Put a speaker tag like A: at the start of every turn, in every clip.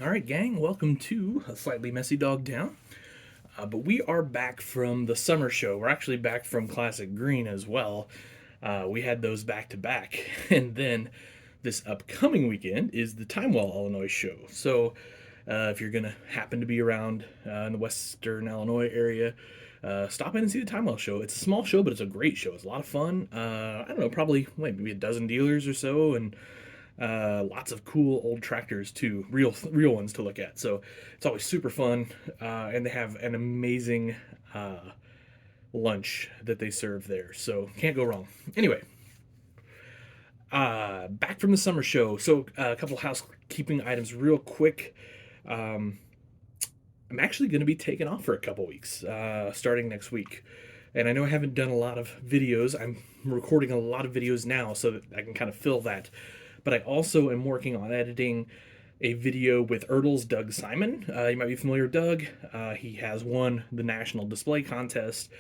A: All right, gang, welcome to A Slightly Messy Dog Town. But we are back from the summer show. We're actually back from Classic Green as well. We had those back to back. And then this upcoming weekend is the Timewell, Illinois show. So if you're going to happen to be around in the western Illinois area, stop in and see the Timewell show. It's a small show, but it's a great show. It's a lot of fun. I don't know, probably maybe a dozen dealers or so, and lots of cool old tractors too, real ones to look at. So it's always super fun, and they have an amazing lunch that they serve there. So can't go wrong. Anyway, back from the summer show. So a couple housekeeping items real quick. I'm actually going to be taking off for a couple weeks, starting next week. And I know I haven't done a lot of videos. I'm recording a lot of videos now so that I can kind of fill that. But I also am working on editing a video with Ertl's Doug Simon. You might be familiar with Doug. He has won the National Display Contest,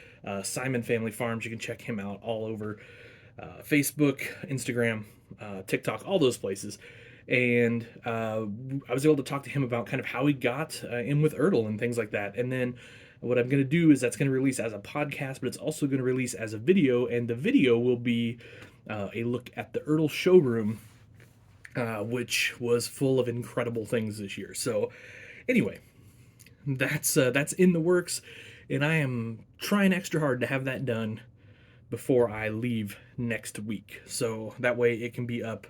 A: Simon Family Farms. You can check him out all over Facebook, Instagram, TikTok, all those places. And I was able to talk to him about kind of how he got in with Ertl and things like that. And then what I'm going to do is that's going to release as a podcast, but it's also going to release as a video. And the video will be a look at the Ertl showroom, which was full of incredible things this year. So anyway, that's in the works, and I am trying extra hard to have that done before I leave next week. So that way it can be up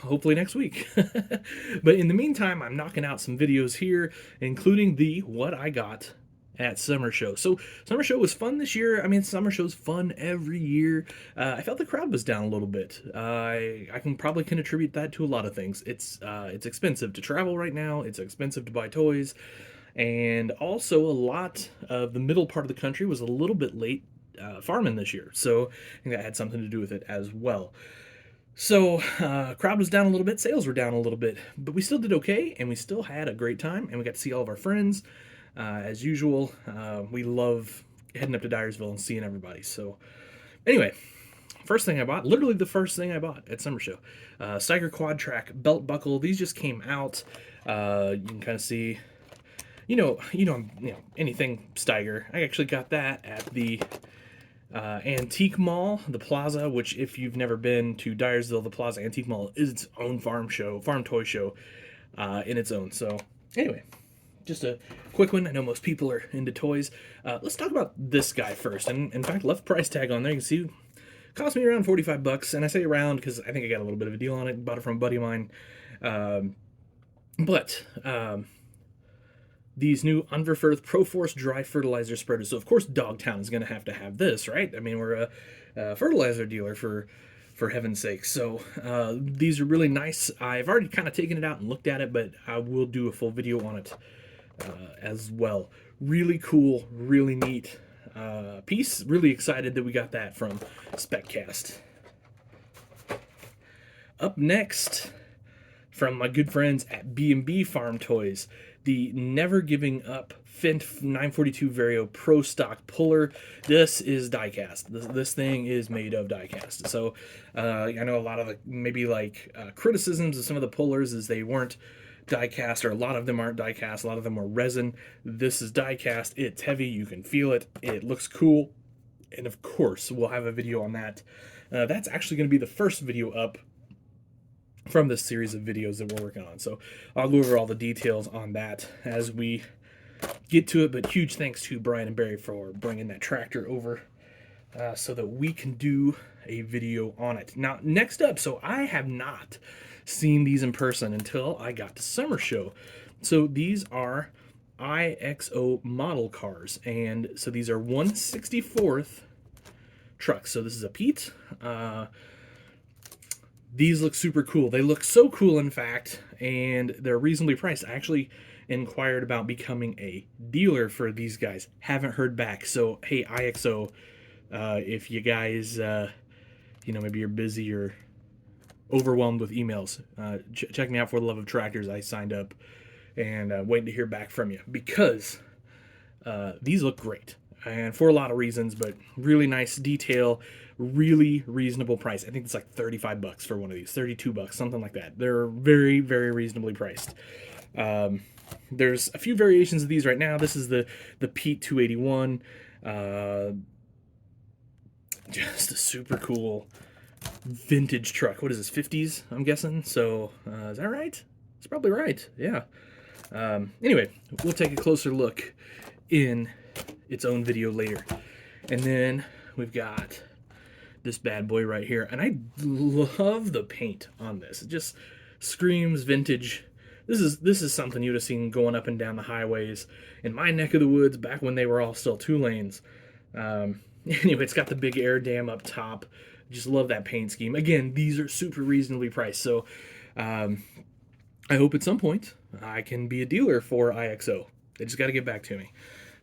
A: hopefully next week. But in the meantime, I'm knocking out some videos here, including the what I got at Summer Show. So Summer Show was fun this year. I mean, Summer Show's fun every year. I felt the crowd was down a little bit. I can attribute that to a lot of things. It's expensive to travel right now. It's expensive to buy toys. And also a lot of the middle part of the country was a little bit late farming this year. So I think that had something to do with it as well. So crowd was down a little bit, sales were down a little bit, but we still did okay, and we still had a great time, and we got to see all of our friends. As usual, we love heading up to Dyersville and seeing everybody. So anyway, first thing I bought, literally the first thing I bought at Summer Show, Steiger Quad Track belt buckle. These just came out. You can kind of see, anything Steiger. I actually got that at the Antique Mall, the Plaza, which if you've never been to Dyersville, the Plaza Antique Mall is its own farm toy show in its own. So anyway, just a quick one. I know most people are into toys. Let's talk about this guy first. And in fact, left price tag on there. You can see it cost me around $45. And I say around because I think I got a little bit of a deal on it. Bought it from a buddy of mine. But these new Unverferth ProForce dry fertilizer spreaders. So of course Dogtown is going to have this, right? I mean, we're a fertilizer dealer for heaven's sake. So these are really nice. I've already kind of taken it out and looked at it, but I will do a full video on it as well. Really cool, really neat piece. Really excited that we got that from SpecCast. Up next, from my good friends at B&B Farm Toys, the Never Giving Up Fendt 942 Vario Pro Stock Puller. This is Diecast. This thing is made of Diecast. So I know a lot of the criticisms of some of the pullers is they weren't Diecast, or a lot of them aren't Diecast. A lot of them are resin. This is Diecast. It's heavy. You can feel it. It looks cool. And of course, we'll have a video on that. That's actually going to be the first video up from this series of videos that we're working on. So I'll go over all the details on that as we get to it. But huge thanks to Brian and Barry for bringing that tractor over so that we can do a video on it. Now, next up, so I have not seen these in person until I got to Summer Show. So these are IXO model cars, and so these are 1/64th trucks. So this is a Pete. These look super cool. They look so cool, in fact, and they're reasonably priced. I actually inquired about becoming a dealer for these guys. Haven't heard back. So, hey, IXO, if you guys, maybe you're busy or overwhelmed with emails, check me out. For the Love of Tractors. I signed up and waiting to hear back from you, because these look great. and for a lot of reasons, but really nice detail, really reasonable price. I think it's like $35 for one of these, $32, something like that. They're very, very reasonably priced. There's a few variations of these right now. This is the Pete 281. Just a super cool vintage truck. What is this, 50s, I'm guessing? So, is that right? It's probably right, yeah. Anyway, we'll take a closer look in its own video later. And then we've got this bad boy right here. And I love the paint on this. It just screams vintage. This is something you'd have seen going up and down the highways in my neck of the woods back when they were all still 2 lanes. Anyway, it's got the big air dam up top. Just love that paint scheme. Again, these are super reasonably priced. So I hope at some point I can be a dealer for IXO. They just got to get back to me.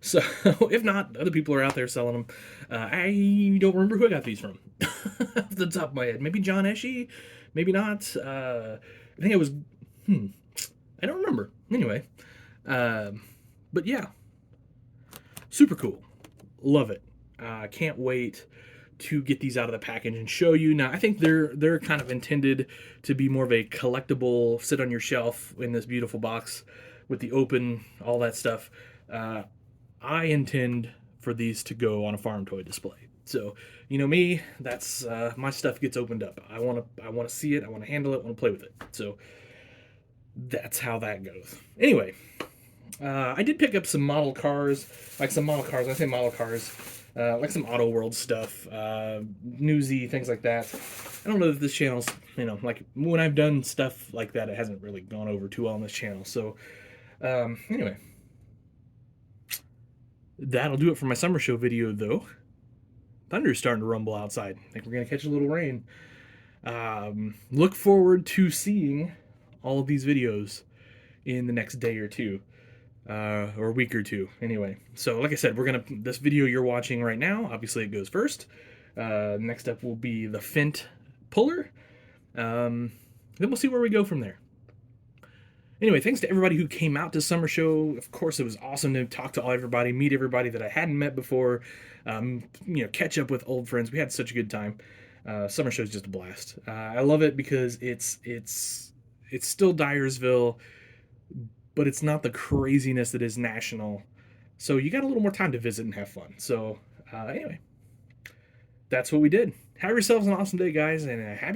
A: So if not, other people are out there selling them. I don't remember who I got these from off the top of my head. Maybe John Eshe, maybe not. I think it was, I don't remember. Anyway, but yeah, super cool. Love it. Can't wait to get these out of the package and show you. Now, I think they're kind of intended to be more of a collectible, sit on your shelf in this beautiful box with the open, all that stuff. I intend for these to go on a farm toy display. So, you know me, that's my stuff gets opened up. I want to see it, I want to handle it, I want to play with it. So that's how that goes. Anyway, I did pick up some model cars, I say model cars, like some Auto World stuff, Newsy, things like that. I don't know if this channel's, like when I've done stuff like that, it hasn't really gone over too well on this channel. So, anyway, that'll do it for my summer show video, though. Thunder's starting to rumble outside. I think we're going to catch a little rain. Look forward to seeing all of these videos in the next day or two. Or a week or two, anyway. So, like I said, this video you're watching right now, obviously it goes first. Next up will be the Fendt puller. Then we'll see where we go from there. Anyway, thanks to everybody who came out to Summer Show. Of course, it was awesome to talk to everybody, meet everybody that I hadn't met before, catch up with old friends. We had such a good time. Summer Show is just a blast. I love it because it's still Dyersville, but it's not the craziness that is national. So you got a little more time to visit and have fun. So anyway, that's what we did. Have yourselves an awesome day, guys, and a happy